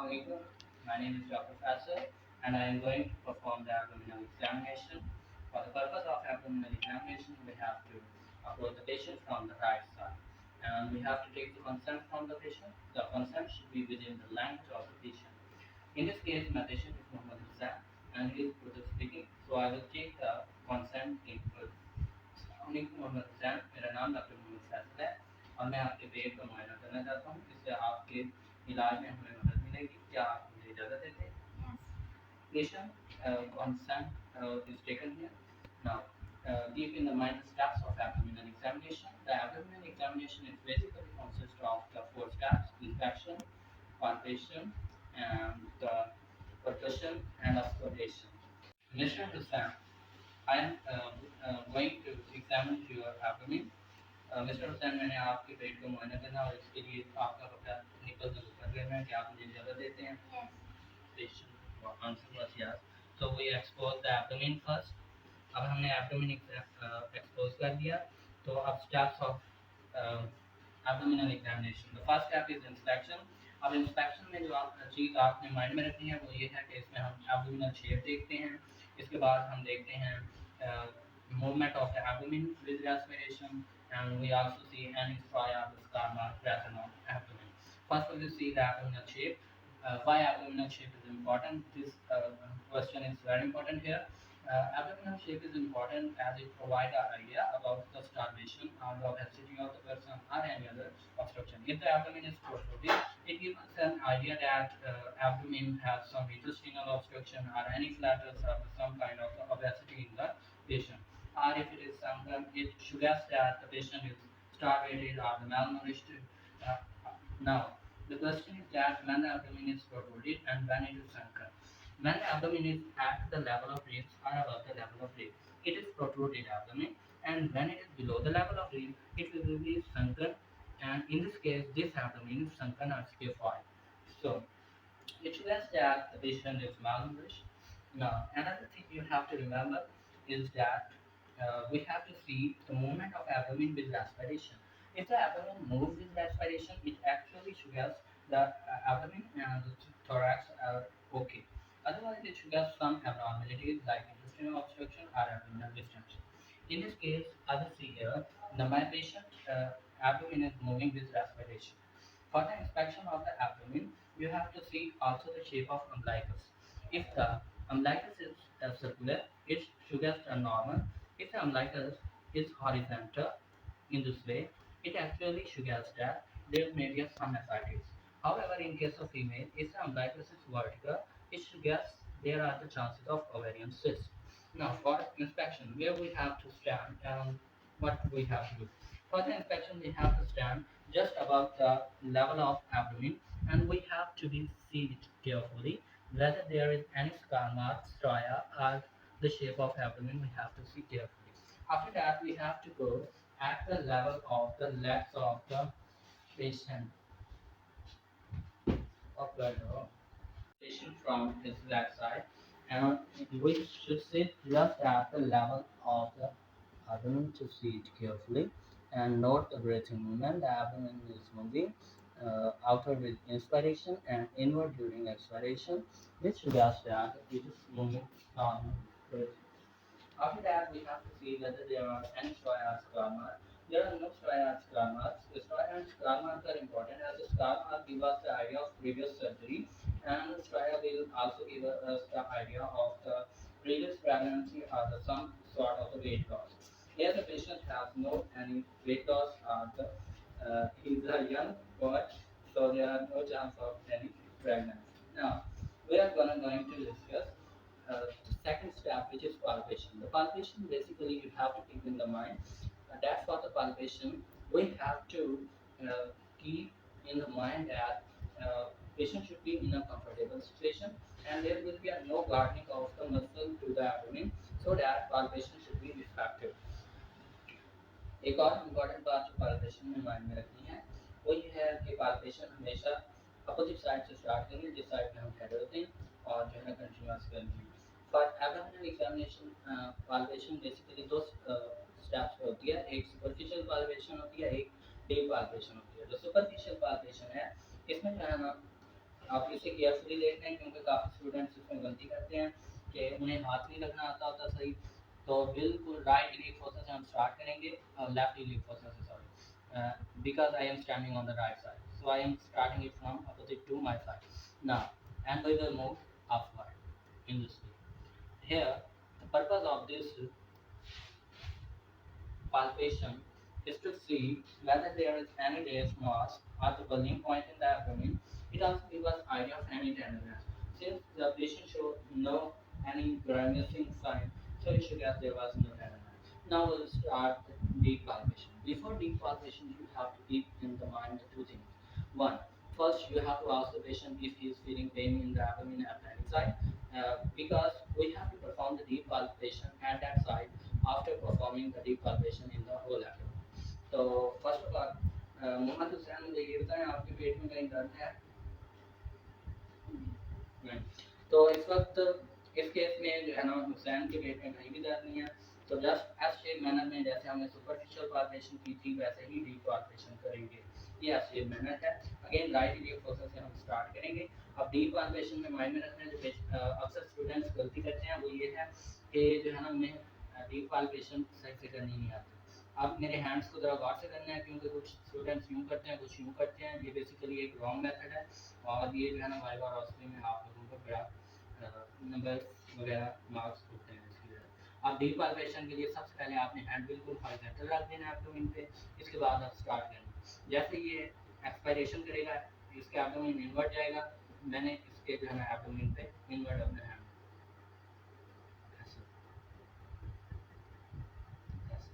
Assalamualaikum. My name is Dr. Faisal and I am going to perform the abdominal examination. For the purpose of abdominal examination, we have to approach the patient from the right side and we have to take the consent from the patient. The consent should be within the language of the patient. In this case, my patient is Muhammad Hussain and he is Urdu speaking, so I will take the consent in Urdu. अस्सलामुअलैकुम मोहम्मद हुसैन, मेरा नाम doctor Mohammad Faisal है और मैं आपके पेट का मुआयना करना चाहता हूँ। इससे आपके इलाज में हमें मदद मिलेगी। क्या आप मुझे इजाज़त देते हैं? Patient consent is taken here. Now, keep in the mind the steps of abdominal examination. The abdominal examination is basically consists of the four steps: inspection, palpation, and the percussion and auscultation. Mr. Hussain, I am going to examine your abdomen. Mister Hussain, मैंने आपके पेट को मुआयना करना और इसके लिए आपका कपड़ा निकल कर लेना है। क्या आप मुझे इजाज़त देते हैं? Patient answer was yes. So we expose the abdomen first. अब हमने abdomen expose कर दिया, तो अब steps of abdominal examination. The first step is inspection. अब inspection में जो चीज़ आपने माइंड में रखनी है वो ये है कि इसमें हम abdominal shape देखते हैं। इसके बाद हम देखते हैं movement of the abdomen with respiration, and we also see any striae or scar mark present on abdomen. First, we will see the abdominal shape. Why abdominal shape is important? This question is very important here. Abdominal shape is important as it provides an idea about the starvation or the obesity of the person or any other obstruction. If the abdomen is protruded, it gives us an idea that abdomen has some intestinal obstruction or any flatus or some kind of obesity in the patient. Or if it is sunken, it suggests that the patient is starved or malnourished. Uh, Now, the question is that when the abdomen is protruded and when it is sunken. When the abdomen is at the level of ribs or above the level of ribs, it is protruded abdomen, and when it is below the level of ribs, it will be sunken, and in this case, this abdomen is sunken or scaphoid. So, it suggests that the patient is malnourished. Now, another thing you have to remember is that we have to see the movement of abdomen with respiration. If the abdomen moves with respiration, it actually suggests the abdomen and the thorax are okay. Otherwise, it suggests some abnormalities like intestinal obstruction or abdominal distension. In this case, I will see here the my patient abdomen is moving with respiration. For the inspection of the abdomen, you have to see also the shape of umbilicus. If the umbilicus is circular, it suggests a normal. If the umbilicus is horizontal in this way, it actually suggests that there may be some ascites. However, in case of female, if the umbilicus is vertical, it suggests there are the chances of ovarian cyst. Now, for inspection, where we have to stand and what we have to do. For the inspection, we have to stand just above the level of abdomen, and we have to be see it carefully whether there is any scar mark, striae, or the shape of abdomen. We have to see carefully. After that, we have to go at the level of the legs of the patient of the patient from his left side, and we should sit just at the level of the abdomen to see it carefully and note the breathing movement. The abdomen is moving outward with inspiration and inward during expiration, which suggests that it is moving on breathing. After that, we have to see whether there are any striae scar marks. There are no striae scar marks. The striae and scar marks are important as the scar mark give us the idea of previous surgery, and the striae will also give us the idea of the previous pregnancy or the some sort of the weight loss. Here, the patient has no any weight loss or the he's a young boy, so there are no chance of any pregnancy. Now, we are going to discuss the second step, which is palpation. The palpation basically you have to keep in the mind that for the palpation we have to keep in the mind that patient should be in a comfortable situation and there will be a no guarding of the muscle to the abdomen so that palpation should be effective. एक और important बात जो palpation में mind में रखनी है वो ये है कि पाल्पेशन हमेशा अपोजिट साइड से स्टार्ट करेंगे जिस साइड में हम खड़े होते हैं और जो है कंटिन्यूअस करेंगे। For abdominal examination palpation basically दो स्टेप्स पे होती है, एक सुपरफिशियल पाल्पेशन होती है, एक डीप पाल्पेशन होती है। जो सुपरफिशियल पाल्पेशन है इसमें जो है ना आप इसे केयरफुली देखते हैं क्योंकि काफ़ी स्टूडेंट्स इसमें गलती करते हैं कि उन्हें हाथ नहीं लगना आता होता सही। तो बिल्कुल राइट इलियक फोसा से हम स्टार्ट करेंगे और लेफ्ट इलियक फोसा से, sorry, because I am standing on the right side, so I am starting it from opposite to my side now, and we will move upward in this way. Here, the purpose of this palpation is to see whether there is any raised mass at the bulging point in the abdomen. It also gives us idea of any tenderness. Since the patient showed no any grimacing sign, so you should guess there was no tenderness. Now we'll start the deep palpation. Before deep palpation, you have to keep in the mind the two things. One, first you have to ask the patient if he is feeling pain in the abdomen at any side, because we have to perform the deep palpation at that side after performing the deep palpation in the whole abdomen. तो first of all Mohammad Hussain, मुझे ये बताएं आपके पेट में कहीं दर्द है? नहीं। तो इस वक्त इस केस में जो है ना, हुसैन के पेट में कहीं भी दर्द नहीं है। तो जस्ट एस शेप मैनर में जैसे हमने सुपरफिशियल पाल्पेशन की थी वैसे ही डीप पाल्पेशन करेंगे। ये एस शेप मैनर है। अगेन राइट इलियक फोसा से हम स्टार्ट करेंगे। अब डीप पाल्पेशन में माइंड में रखना जो अक्सर स्टूडेंट्स गलती करते हैं वो ये है कि जो है ना, उन्हें डीप पाल्पेशन सही से करनी नहीं आती। अब मेरे हैंड्स को ज़रा गौर से करना है क्योंकि कुछ स्टूडेंट्स यूँ करते हैं, कुछ यूँ करते हैं। ये बेसिकली एक रॉन्ग मेथड है और ये जो है ना वाइवा और रॉस्टरी में आप लोगों को बड़ा नंबर वगैरह मार्क्स होते हैं इसकी वजह। अब डीप पाल्पेशन के लिए सबसे पहले आपने हैंड बिल्कुल हॉरिजॉन्टल रख देना है एब्डोमेन पे। इसके बाद आप स्टार्ट करना। जैसे ये एक्सपायरेशन करेगा इसके एब्डोमेन इनवर्ट जाएगा। मैंने इसके जो है ना एब्डोमेन पे इनवर्ट अपने हैंड ऐसे ऐसे।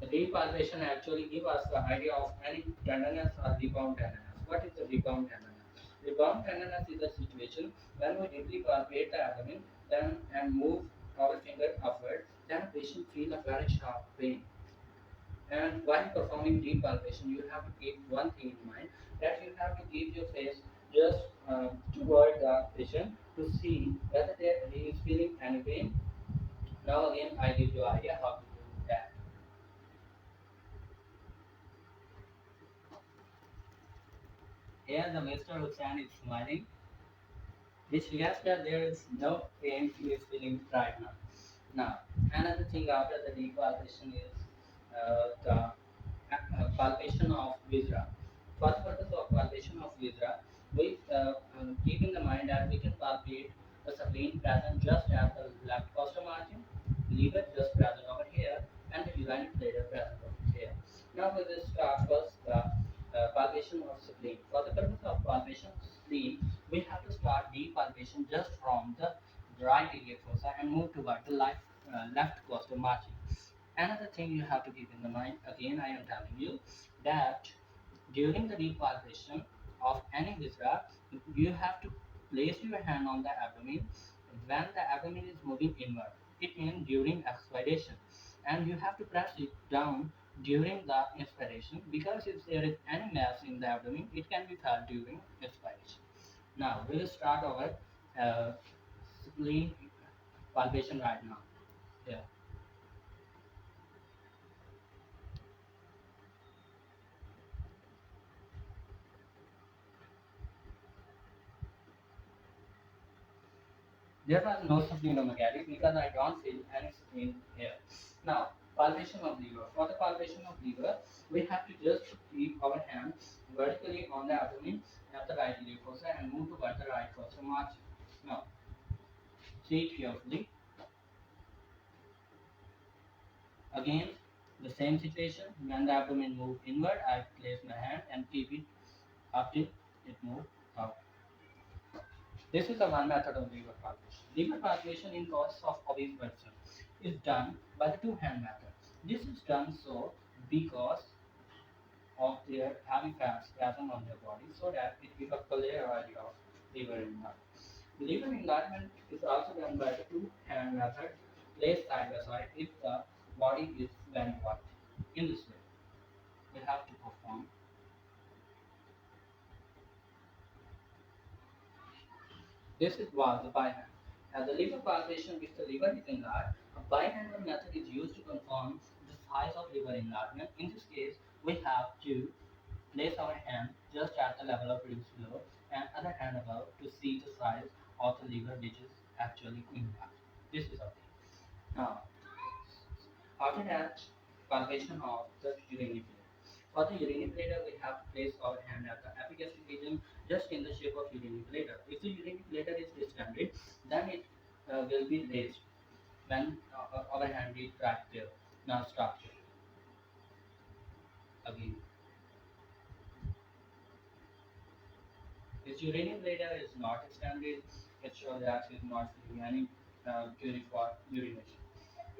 The deep palpation actually gives us the idea of any tenderness or rebound tenderness. What is the rebound tenderness? Rebound tenderness is a situation when we deeply palpate the abdomen then and move our finger upward, then a patient feel a very sharp pain. And while performing deep palpation, you have to keep one thing in mind, that you have to keep your face just toward the patient to see whether he is feeling any pain. Now again, I give you idea how to do that. Here the Mr. Hussain is smiling, which suggests that there is no pain he is feeling right now. Now, another thing after the deep palpation is the palpation of viscera. For the purpose of palpation of viscera, we keep in the mind that we can palpate the spleen present just at the left costal margin, liver just present over here, and the urinary bladder present over here. Now we will start first the palpation of spleen. For the purpose of palpation of spleen, we have to start deep palpation just from the right iliac fossa and move toward the left costal margin. Another thing you have to keep in the mind, again I am telling you, that during the deep palpation of any viscera, you have to place your hand on the abdomen when the abdomen is moving inward. It means during expiration, and you have to press it down during the inspiration, because if there is any mass in the abdomen, it can be felt during expiration. Now we will start our uh, spleen palpation right now. Yeah. There was no splenomegaly because I don't feel any spleen here. Now, palpation of liver. For the palpation of liver, we have to just keep our hand vertically on the abdomen at the right iliac fossa and move toward the right fossa margin. Now, see it carefully. Again, the same situation. When the abdomen moves inward, I place my hand and keep it up till it moves out. This is the one method of liver palpation. Liver palpation in case of obese person is done by the two-hand method. This is done so because of their heavy fats present on their body, so that it gives a clear idea of liver enlargement. Liver enlargement is also done by the two-hand method, placed side by side if the body is very hot. In this way, we have to perform. This is was by hand. As the liver palpation, if the liver is enlarged, a bimanual method is used to confirm the size of liver enlargement. In this case, we have to place our hand just at the level of ribs below and other hand above to see the size of the liver which is actually enlarged. This is okay. Now, after that, palpation of the urinary bladder. For the urinary bladder, we have to place our hand at the epigastric region just in the shape of urinary bladder. If the urinary bladder is distended, then it will be raised when our hand is right there. Now start again. His urinary bladder is not extended. It shows that he is not feeling any query for urination.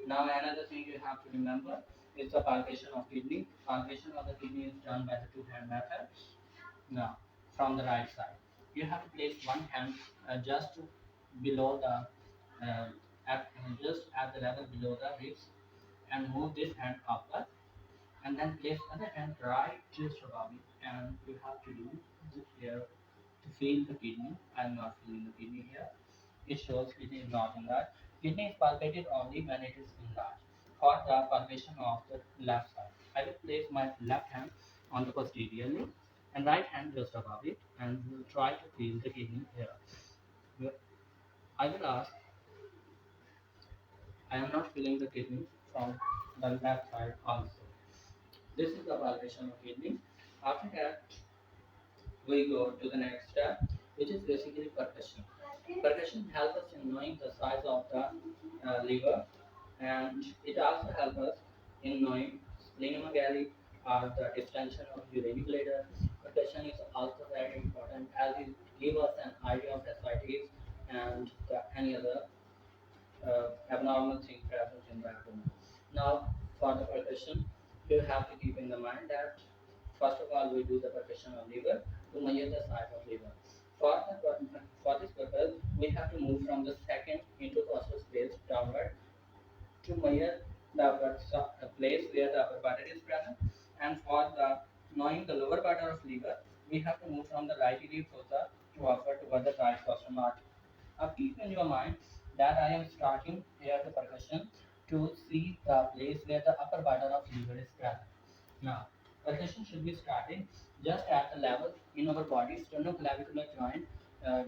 Now another thing you have to remember is the palpation of kidney. Palpation of the kidney is done by the two-hand method. Now from the right side, you have to place one hand just below the just at the level below the ribs and move this hand upward and then place other hand right just above it and you have to do here to feel the kidney. I am not feeling the kidney here. It shows kidney is not enlarged. Kidney is palpated only when it is enlarged. For the palpation of the left side, I will place my left hand on the posteriorly and right hand just above it and will try to feel the kidney here. I will ask, I am not feeling the kidney from the left side also. This is the palpation of kidney. After that, we go to the next step, which is basically percussion. Percussion helps us in knowing the size of the liver, and it also helps us in knowing splenomegaly or the extension of urinary bladder. Percussion is also very important as it gives us an idea of ascites and any other abnormal thing present in the abdomen. Now, for the percussion, you have to keep in the mind that first of all we do the percussion of liver to measure the size of liver. For this purpose, we have to move from the second intercostal space downward to measure the place where the upper bladder is present. And for the knowing the lower bladder of liver, we have to move from the right iliac fossa to upward toward the right rostrum artery. Now keep in your mind that I am starting here the percussion to see the place where the upper bladder of liver is present. Now, percussion should be starting just at the level in our body, sternoclavicular joint,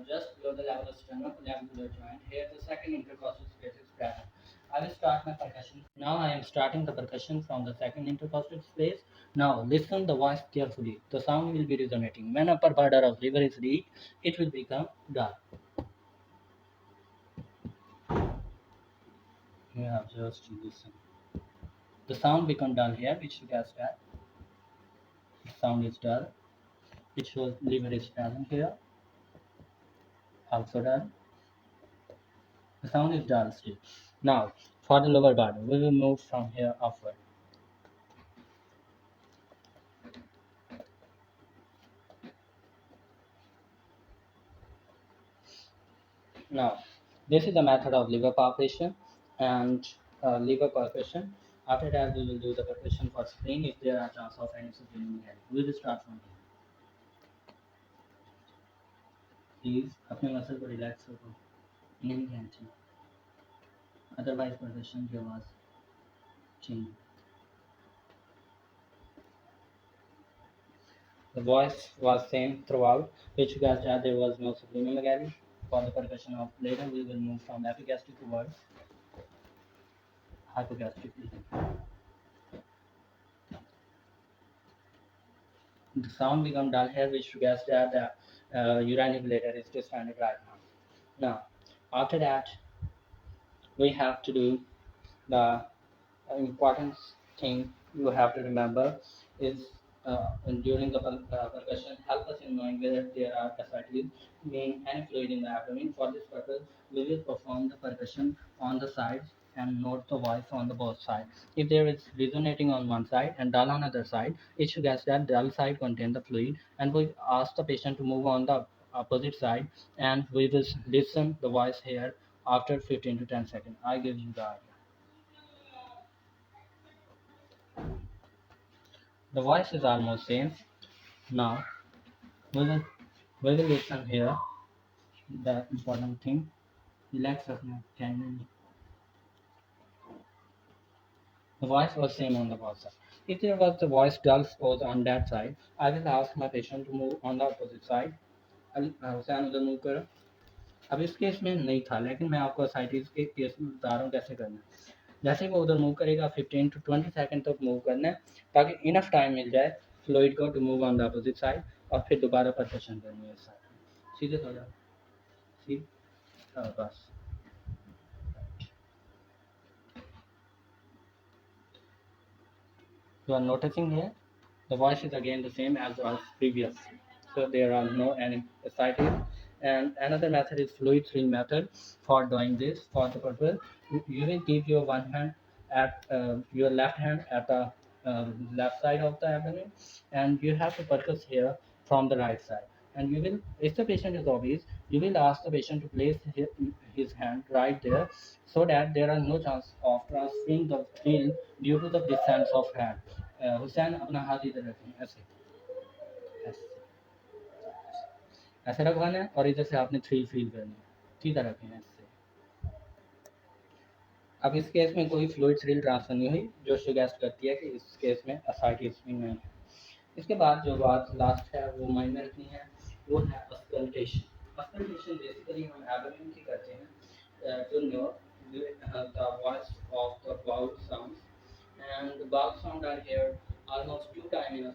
just below the level of sternoclavicular joint. Here, the second intercostal space is present. I will start my percussion. Now, I am starting the percussion from the second intercostal space. Now, listen the voice carefully. The sound will be resonating. When upper bladder of liver is reached, it will become dull. You have just to listen. The sound become dull here, which suggests that the sound is dull. It shows liver is present here. Also dull. The sound is dull still. Now, for the lower bladder, we will move from here upward. Now, this is the method of liver palpation and liver percussion. After that, we will do the percussion for spleen if there are chances of any spleen. We will start from here. Please, अपने muscle को relax करो, नहीं खींचना, otherwise percussion की आवाज़ change. The voice was same throughout, which suggests that there was no subliminal. For the percussion of later, we will move from epigastric towards hypogastric region. The sound becomes dull here, which suggests that the urinary bladder is distended right now. Now, after that, we have to do the important thing you have to remember is during the percussion help us in knowing whether there are ascites, meaning any fluid in the abdomen. For this purpose, we will perform the percussion on the sides and note the voice on the both sides. If there is resonating on one side and dull on other side, it suggests that dull side contain the fluid, and we ask the patient to move on the opposite side, and we will listen the voice here after 15 to 10 seconds. I give you the idea. The voice is almost same. Now we will, we will listen here the important thing. Relax रखना, चैन नहीं। The voice was same on the both side. If there was the voice dull pose on that side, I will ask my patient to move on the opposite side. Hussain उधर move करो। अब इस case में नहीं था, लेकिन मैं आपको साइटिस के केस में बता रहा हूँ कैसे करना है। जैसे ही वो उधर मूव करेगा 15 to 20 सेकंड तक मूव करना है, ताकि इनफ टाइम मिल जाए फ्लूइड को to move on the opposite side, और फिर दोबारा परकशन करनी है इस साइड में। सीधे थोड़ा सीधे, बस। You are noticing here, the voice is again the same as was previous. So there are no any ascites. And another method is fluid fill method. For doing this, for the purpose, you will keep your one hand at your left hand at the left side of the abdomen, and you have to percuss here from the right side. And you will, if the patient is obese, you will ask the patient to place his hand right there, so that there are no chance of transferring the field due to the distance of hand. Hussain अपना हाथ इधर रखें, ऐसे ऐसे ऐसे रखवाना है, और इधर से आपने थ्री फील करनी है, सीधा रखें ऐसे। अब इस केस में कोई फ्लूइड थ्रिल ट्रांसफर नहीं हुई, जो सुगेस्ट करती है कि इस केस में ascites नहीं है। इसके बाद जो बात लास्ट है वो माइंड में रखनी है, वो है अस्कल्टेशन। अस्कल्टेशन बेसिकली हम एबडोमेन की करते हैं to know the voice of the bowel sounds, and the bulk sound are here almost two times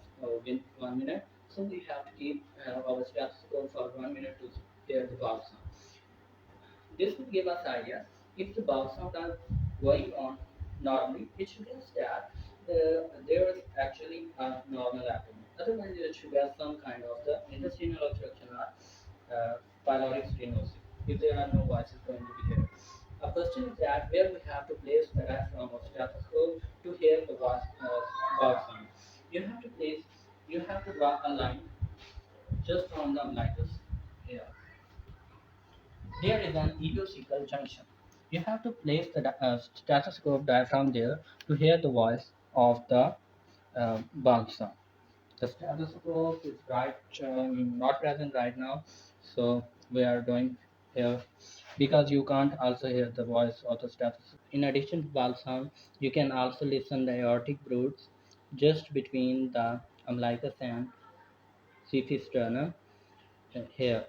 in 1 minute. So we have to keep our stethoscope for 1 minute to hear the bulk sound. This will give us idea if the bulk sound are going on normally. It should mean that there is actually a normal abdomen. Otherwise, it should have some kind of the intestinal obstruction or pyloric stenosis. If there are no voices going to be here. A question is that where we have to place the diaphragm or stethoscope to hear the voice bulk sound. You have to place, you have to draw a line just from the umbilicus here. There is an epicyclical junction. You have to place the stethoscope diaphragm there to hear the voice of the bulk sound. The stethoscope is not present right now, so we are doing here because you can't also hear the voice of the stethoscope. In addition to bulk sound, you can also listen the aortic broods just between the umbilicus and CT sternum here.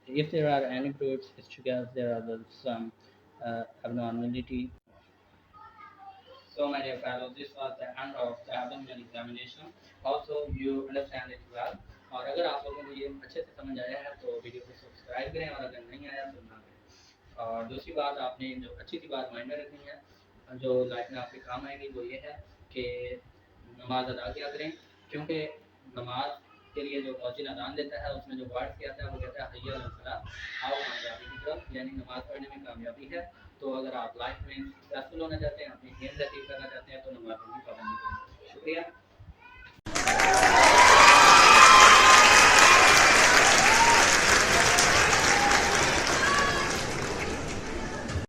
If there are any broods, it's because there are some abnormality. So, my dear fellows, this was the end of the abdominal examination. Also, you understand it well. और अगर आप लोगों को ये अच्छे से समझ आया है तो वीडियो को सब्सक्राइब करें, और अगर नहीं आया तो ना करें। और दूसरी बात, आपने जो अच्छी सी बात माइंड में रखनी है, जो लाइफ में आपके काम आएगी, वो ये है कि नमाज अदा किया करें, क्योंकि नमाज के लिए जो मौजिन अदान देता है उसमें जो वर्ड्स कहता है वो कहता है हय्या अल फलाह, आओ कामयाबी की तरफ, यानी नमाज पढ़ने में कामयाबी है। तो अगर आप लाइफ में सक्सेसफुल होना चाहते हैं, अपनी एम्स अचीव करना चाहते हैं, तो नमाज की पाबंदी करें। शुक्रिया।